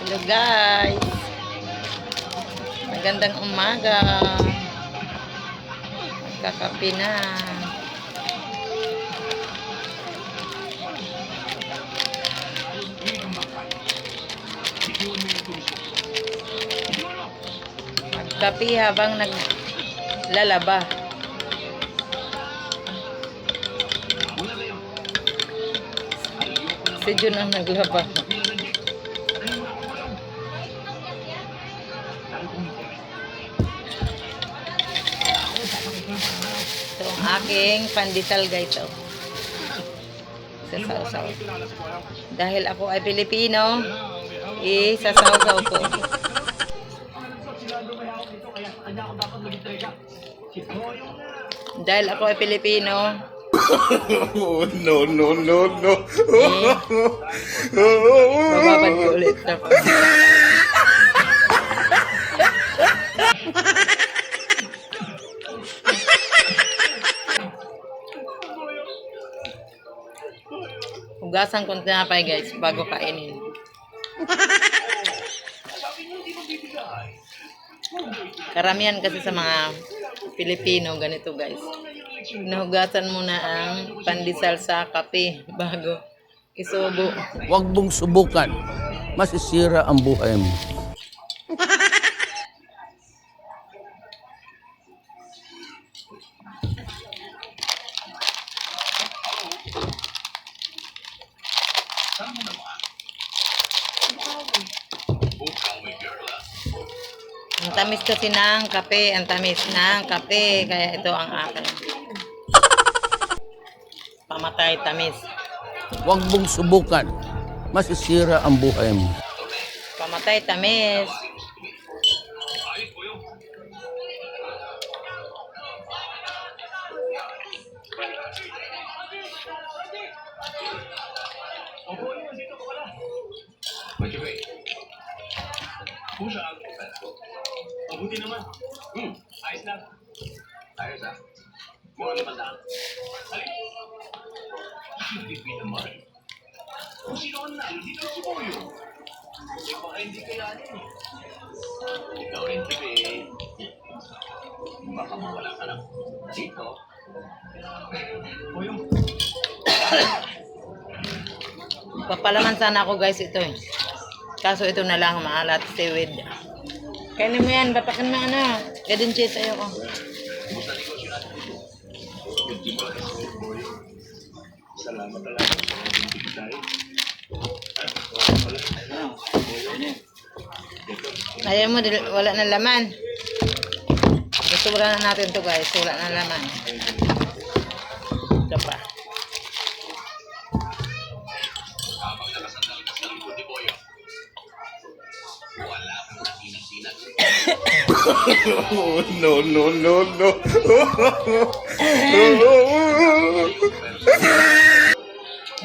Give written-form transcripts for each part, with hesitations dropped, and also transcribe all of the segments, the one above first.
Hello guys, magandang umaga. Magkakape na. Magkape habang naglalaba. Si Jun ang naglaba. Ito ang aking pandesal guys. Sa sausaw. Dahil ako ay Pilipino, isasaw-saw ko. Dahil ako ay Pilipino. Oh, no, no, no, no. Bababad ko ulit. Hugasan ko tinapay guys bago kainin. Karamihan kasi sa mga Pilipino ganito guys. Nahugasan muna ang pandesal sa kape bago isubo. Huwag mong subukan. Masisira ang buhay mo. Ang tamis kasi ng kape, ang tamis ng kape, kaya ito ang akin. Pamatay tamis. Huwag mong subukan. Masisira ang buhay mo. Pamatay tamis. Mabuti naman. Ayos lang. Ayos ah. Mukhang limandaan. Halika. Hindi naman. Kung sino ang nalo, dito si Boyo. Hindi baka hindi kayanin eh. Ikaw rin, Pipe. Baka mawala ka lang. Dito. Boyo. Papalaman sana ako guys ito eh. Kaso ito na lang maalat seaweed. Kainin mo yan, bapakan mo ano. Gadin cheese ayoko. Salamat talaga sa mga tayo. Ayaw mo, wala na laman. Gusto na natin to guys, wala na laman. Ito pa. Habang nakasandal ka sa likod ni Boyo, wala kang natinag-tinag. Oh, no, no, no, no.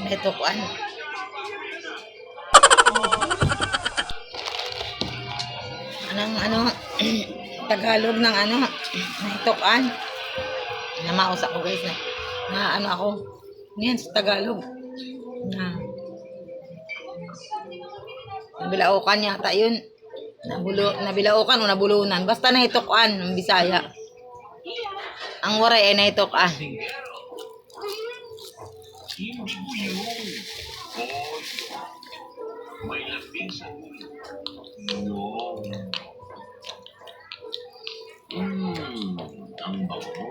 Ito ko ano. Anong ano, Tagalog ng ano, nahitokan. Namaos ako guys na ano ako. Ngayon sa Tagalog. Nabilaukan yata yun. Nabilaukan o nabulunan. Basta nahitokan ng Bisaya. Ang waray ay nahitokan. Hindi ko yun. May labing sa no. Ang bago mo.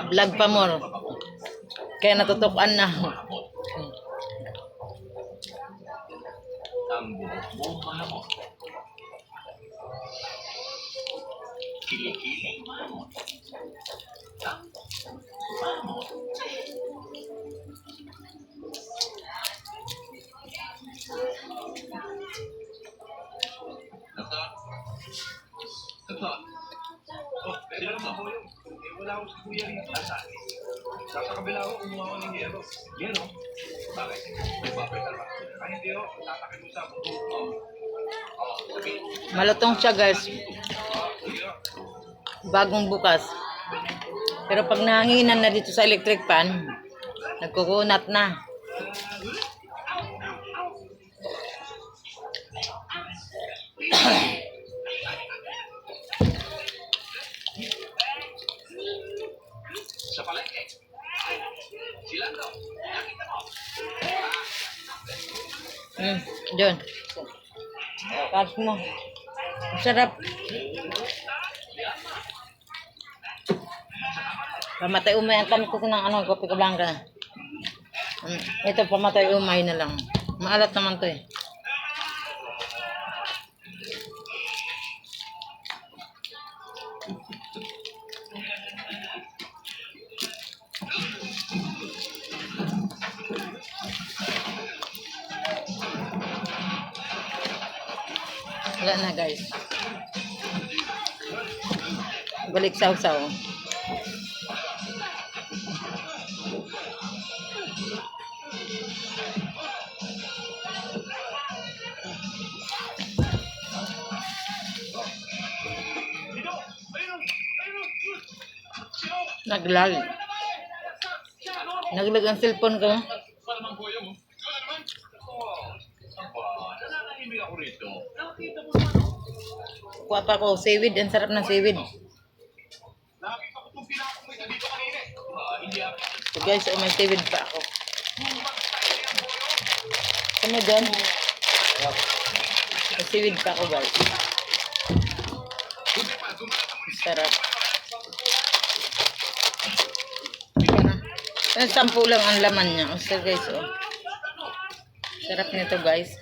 Vlog pa mo. Kaya natutukan na. Ang buhok mo malamot. Kilikili malamot. Malamot. Doktor. Oh, pwede lang ako yun. Wala akong si Kuya rito. Saan? Sa kabila ako, kumuha ko ng yero. Yero? Bakit? Nagpapetal ba? Ay, hindi ako. Tatakit mo sa buto. Oh, sabihin. Malutong siya guys. Bagong bukas. Pero pag nahanginan na dito sa electric pan, nagkukunat na. Diyon. Karas mo. Sarap. Pamatay umay. Ang tamis kasi ng ano, kopi ka blanca. Ito, pamatay umay na lang. Maalat naman to eh. Wala na guys. Balik saw-saw. Naglag. Naglag ang cellphone ko. Kuha pa ko seaweed. Ang sarap ng seaweed. So guys, may seaweed pa ako. Ano dyan? May seaweed pa ako guys. Sarap. Sampu lang ang laman niya. So guys, oh. Sarap nito guys.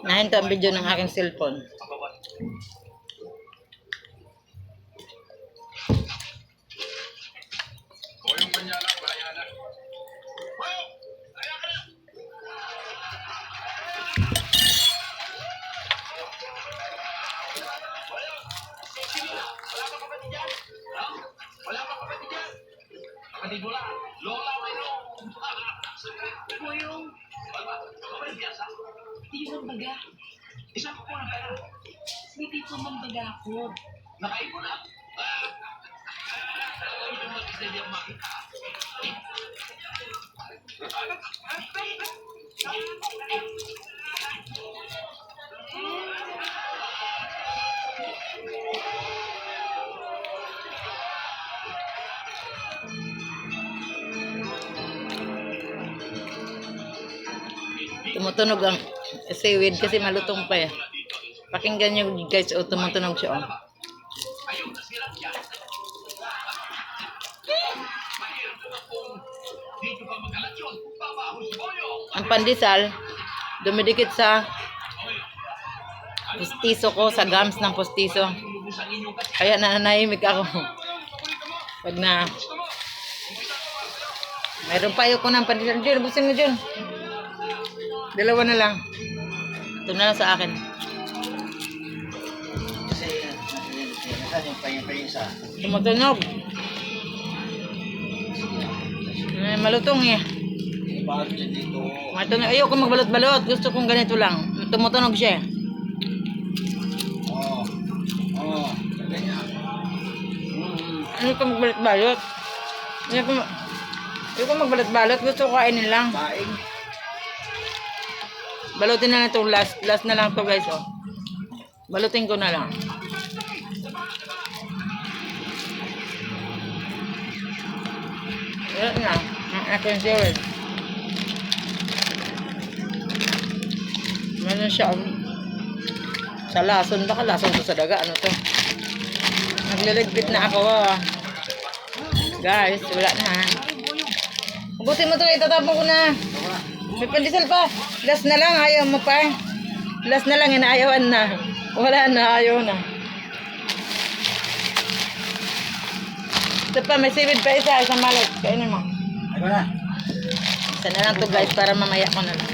Nahinto ang video ng aking cellphone. Tumutunog ang seaweed kasi malutong pa eh. Pakinggan nyo guys, o tumutunog siya. Oh. Ang pandesal, dumidikit sa postiso ko, sa gums ng postiso. Kaya nananahimik ako. Pag na mayroon pa ayoko ng pandesal. Diyan, busin mo dyan. Dalawa na lang. Ito na lang sa akin. Tumutunog. Malutong eh. Ayoko magbalot-balot. Gusto kong ganito lang. Tumutunog siya. Ayoko magbalot-balot. Ayoko magbalot-balot. Gusto ko kainin lang. Balutin na lang ito. Last na lang ito guys. Oh. Balutin ko na lang. Yan na. Ang aking seaweed. Meron siya. Sa lason. Baka lason to sa daga. Ano to? Nagliligpit na ako. Oh. Guys, wala na. Ubusin mo ito. Itatapon ko na. May pandesal pa. Last na lang. Ayaw mo pa. Last na lang. Inaayawan na. Wala na. Ayaw na. Ito pa. May seaweed pa isa. Isang malat. Kainin mo. Ayaw na. Isa na lang to guys. Para mamaya ko na lang.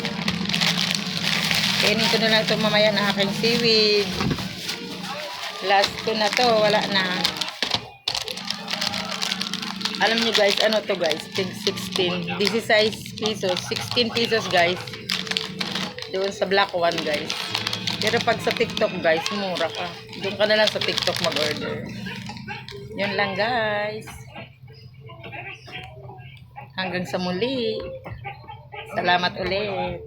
Kainin ko na lang ito mamaya na aking seaweed. Last ko na to. Wala na. Alam nyo guys, ano to guys, 16, 16 pesos, 16 pesos guys, doon sa Black One guys. Pero pag sa TikTok guys, mura ka. Doon ka na lang sa TikTok mag-order. Yun lang guys. Hanggang sa muli. Salamat ulit.